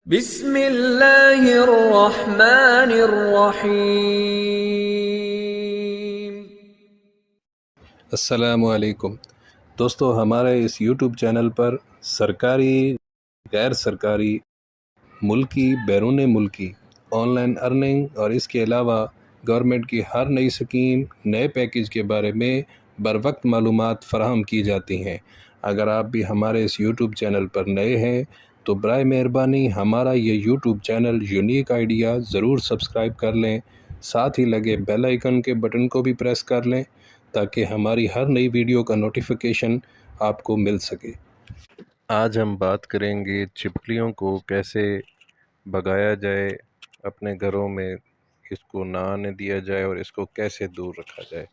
بسم اللہ الرحمن الرحیم۔ السلام علیکم دوستو، ہمارے اس یوٹیوب چینل پر سرکاری، غیر سرکاری، ملکی، بیرون ملکی آن لائن ارننگ اور اس کے علاوہ گورنمنٹ کی ہر نئی سکیم، نئے پیکج کے بارے میں بر وقت معلومات فراہم کی جاتی ہیں۔ اگر آپ بھی ہمارے اس یوٹیوب چینل پر نئے ہیں تو برائے مہربانی ہمارا یہ یوٹیوب چینل یونیک آئیڈیا ضرور سبسکرائب کر لیں، ساتھ ہی لگے بیل آئیکن کے بٹن کو بھی پریس کر لیں تاکہ ہماری ہر نئی ویڈیو کا نوٹیفیکیشن آپ کو مل سکے۔ آج ہم بات کریں گے چھپکلیوں کو کیسے بھگایا جائے اپنے گھروں میں، اس کو نہ آنے دیا جائے اور اس کو کیسے دور رکھا جائے۔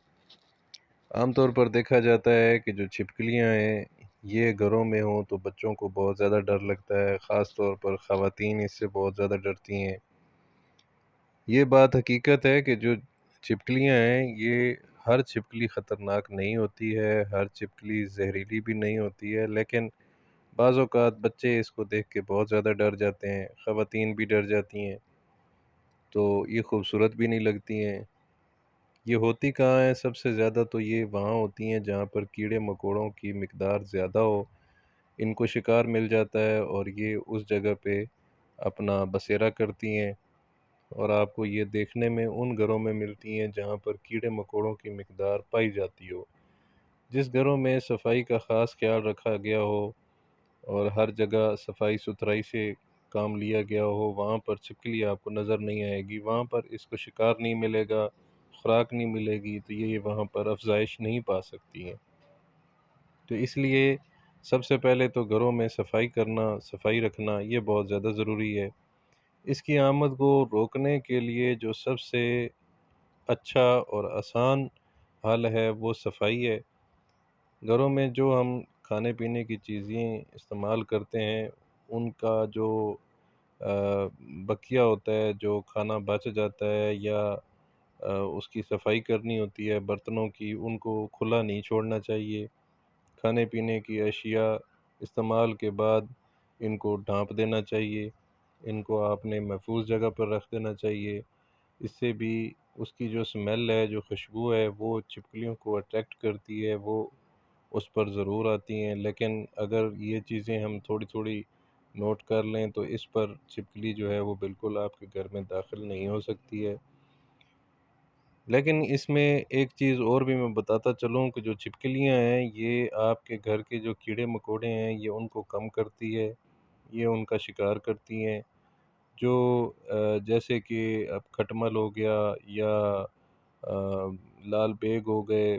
عام طور پر دیکھا جاتا ہے کہ جو چھپکلیاں ہیں یہ گھروں میں ہوں تو بچوں کو بہت زیادہ ڈر لگتا ہے، خاص طور پر خواتین اس سے بہت زیادہ ڈرتی ہیں۔ یہ بات حقیقت ہے کہ جو چھپکلیاں ہیں یہ ہر چھپکلی خطرناک نہیں ہوتی ہے، ہر چھپکلی زہریلی بھی نہیں ہوتی ہے، لیکن بعض اوقات بچے اس کو دیکھ کے بہت زیادہ ڈر جاتے ہیں، خواتین بھی ڈر جاتی ہیں، تو یہ خوبصورت بھی نہیں لگتی ہیں۔ یہ ہوتی کہاں ہیں؟ سب سے زیادہ تو یہ وہاں ہوتی ہیں جہاں پر کیڑے مکوڑوں کی مقدار زیادہ ہو، ان کو شکار مل جاتا ہے اور یہ اس جگہ پہ اپنا بسیرا کرتی ہیں، اور آپ کو یہ دیکھنے میں ان گھروں میں ملتی ہیں جہاں پر کیڑے مکوڑوں کی مقدار پائی جاتی ہو۔ جس گھروں میں صفائی کا خاص خیال رکھا گیا ہو اور ہر جگہ صفائی ستھرائی سے کام لیا گیا ہو، وہاں پر چھپکلی آپ کو نظر نہیں آئے گی، وہاں پر اس کو شکار نہیں ملے گا، خوراک نہیں ملے گی، تو یہ وہاں پر افزائش نہیں پا سکتی ہیں۔ تو اس لیے سب سے پہلے تو گھروں میں صفائی کرنا، صفائی رکھنا یہ بہت زیادہ ضروری ہے۔ اس کی آمد کو روکنے کے لیے جو سب سے اچھا اور آسان حل ہے وہ صفائی ہے۔ گھروں میں جو ہم کھانے پینے کی چیزیں استعمال کرتے ہیں ان کا جو بقیہ ہوتا ہے، جو کھانا بچ جاتا ہے یا اس کی صفائی کرنی ہوتی ہے برتنوں کی، ان کو کھلا نہیں چھوڑنا چاہیے۔ کھانے پینے کی اشیاء استعمال کے بعد ان کو ڈھانپ دینا چاہیے، ان کو آپ نے محفوظ جگہ پر رکھ دینا چاہیے۔ اس سے بھی اس کی جو سمیل ہے، جو خوشبو ہے، وہ چھپکلیوں کو اٹریکٹ کرتی ہے، وہ اس پر ضرور آتی ہیں، لیکن اگر یہ چیزیں ہم تھوڑی تھوڑی نوٹ کر لیں تو اس پر چھپکلی جو ہے وہ بالکل آپ کے گھر میں داخل نہیں ہو سکتی ہے۔ لیکن اس میں ایک چیز اور بھی میں بتاتا چلوں کہ جو چھپکلیاں ہیں یہ آپ کے گھر کے جو کیڑے مکوڑے ہیں یہ ان کو کم کرتی ہے، یہ ان کا شکار کرتی ہیں۔ جو جیسے کہ اب کھٹمل ہو گیا یا لال بیگ ہو گئے،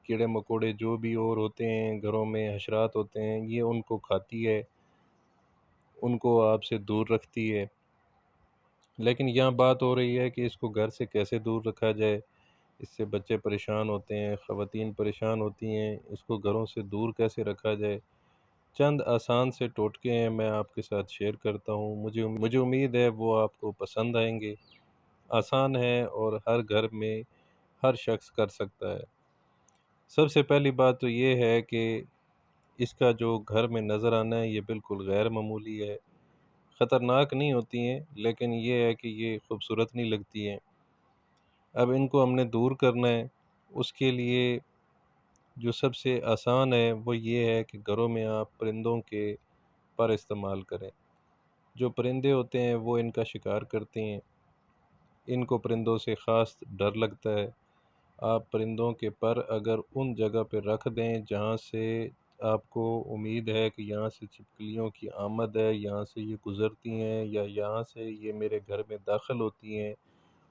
کیڑے مکوڑے جو بھی اور ہوتے ہیں گھروں میں، حشرات ہوتے ہیں، یہ ان کو کھاتی ہے، ان کو آپ سے دور رکھتی ہے۔ لیکن یہاں بات ہو رہی ہے کہ اس کو گھر سے کیسے دور رکھا جائے۔ اس سے بچے پریشان ہوتے ہیں، خواتین پریشان ہوتی ہیں، اس کو گھروں سے دور کیسے رکھا جائے۔ چند آسان سے ٹوٹکے ہیں، میں آپ کے ساتھ شیئر کرتا ہوں، مجھے امید ہے وہ آپ کو پسند آئیں گے۔ آسان ہے اور ہر گھر میں ہر شخص کر سکتا ہے۔ سب سے پہلی بات تو یہ ہے کہ اس کا جو گھر میں نظر آنا ہے یہ بالکل غیر معمولی ہے، خطرناک نہیں ہوتی ہیں، لیکن یہ ہے کہ یہ خوبصورت نہیں لگتی ہیں۔ اب ان کو ہم نے دور کرنا ہے، اس کے لیے جو سب سے آسان ہے وہ یہ ہے کہ گھروں میں آپ پرندوں کے پر استعمال کریں۔ جو پرندے ہوتے ہیں وہ ان کا شکار کرتے ہیں، ان کو پرندوں سے خاص ڈر لگتا ہے۔ آپ پرندوں کے پر اگر ان جگہ پہ رکھ دیں جہاں سے آپ کو امید ہے کہ یہاں سے چھپکلیوں کی آمد ہے، یہاں سے یہ گزرتی ہیں یا یہاں سے یہ میرے گھر میں داخل ہوتی ہیں،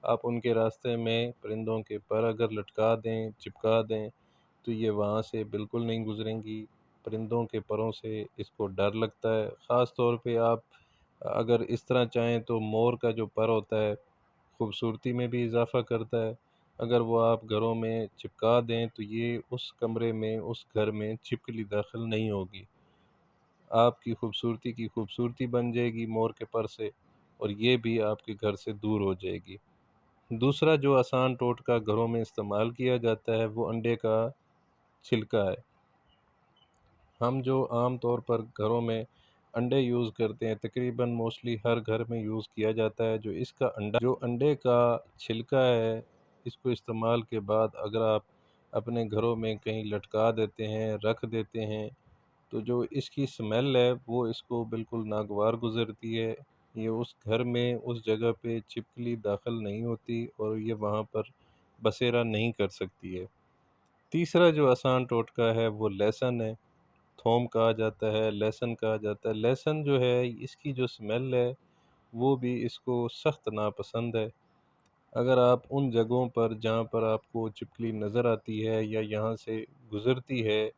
آپ ان کے راستے میں پرندوں کے پر اگر لٹکا دیں، چپکا دیں، تو یہ وہاں سے بالکل نہیں گزریں گی۔ پرندوں کے پروں سے اس کو ڈر لگتا ہے۔ خاص طور پہ آپ اگر اس طرح چاہیں تو مور کا جو پر ہوتا ہے خوبصورتی میں بھی اضافہ کرتا ہے، اگر وہ آپ گھروں میں چپکا دیں تو یہ اس کمرے میں، اس گھر میں چھپکلی داخل نہیں ہوگی، آپ کی خوبصورتی بن جائے گی مور کے پر سے، اور یہ بھی آپ کے گھر سے دور ہو جائے گی۔ دوسرا جو آسان ٹوٹکا گھروں میں استعمال کیا جاتا ہے وہ انڈے کا چھلکا ہے۔ ہم جو عام طور پر گھروں میں انڈے یوز کرتے ہیں، تقریباً موسٹلی ہر گھر میں یوز کیا جاتا ہے۔ جو انڈے کا چھلکا ہے، اس کو استعمال کے بعد اگر آپ اپنے گھروں میں کہیں لٹکا دیتے ہیں، رکھ دیتے ہیں، تو جو اس کی سمیل ہے وہ اس کو بالکل ناگوار گزرتی ہے۔ یہ اس گھر میں اس جگہ پہ چھپکلی داخل نہیں ہوتی اور یہ وہاں پر بسیرا نہیں کر سکتی ہے۔ تیسرا جو آسان ٹوٹکا ہے وہ لہسن ہے، تھوم کہا جاتا ہے، لہسن کہا جاتا ہے۔ لہسن جو ہے اس کی جو سمیل ہے وہ بھی اس کو سخت ناپسند ہے۔ اگر آپ ان جگہوں پر جہاں پر آپ کو چھپکلی نظر آتی ہے یا یہاں سے گزرتی ہے،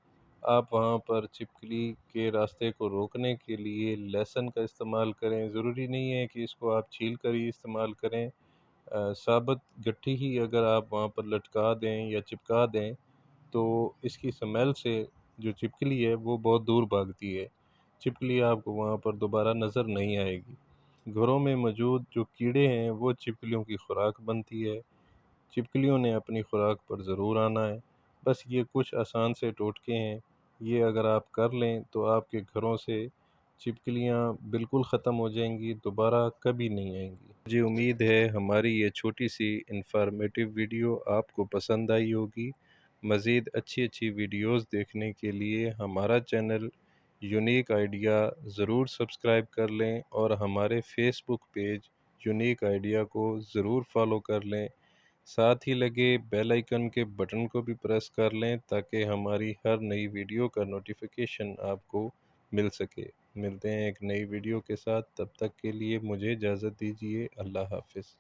آپ وہاں پر چھپکلی کے راستے کو روکنے کے لیے لہسن کا استعمال کریں۔ ضروری نہیں ہے کہ اس کو آپ چھیل کر ہی استعمال کریں، ثابت گٹھی ہی اگر آپ وہاں پر لٹکا دیں یا چپکا دیں تو اس کی سمیل سے جو چھپکلی ہے وہ بہت دور بھاگتی ہے، چھپکلی آپ کو وہاں پر دوبارہ نظر نہیں آئے گی۔ گھروں میں موجود جو کیڑے ہیں وہ چھپکلیوں کی خوراک بنتی ہے، چھپکلیوں نے اپنی خوراک پر ضرور آنا ہے۔ بس یہ کچھ آسان سے ٹوٹکے ہیں، یہ اگر آپ کر لیں تو آپ کے گھروں سے چھپکلیاں بالکل ختم ہو جائیں گی، دوبارہ کبھی نہیں آئیں گی۔ مجھے امید ہے ہماری یہ چھوٹی سی انفارمیٹیو ویڈیو آپ کو پسند آئی ہوگی۔ مزید اچھی ویڈیوز دیکھنے کے لیے ہمارا چینل یونیک آئیڈیا ضرور سبسکرائب کر لیں اور ہمارے فیس بک پیج یونیک آئیڈیا کو ضرور فالو کر لیں۔ ساتھ ہی لگے بیل آئیکن کے بٹن کو بھی پریس کر لیں تاکہ ہماری ہر نئی ویڈیو کا نوٹیفیکیشن آپ کو مل سکے۔ ملتے ہیں ایک نئی ویڈیو کے ساتھ، تب تک کے لیے مجھے اجازت دیجیے۔ اللہ حافظ۔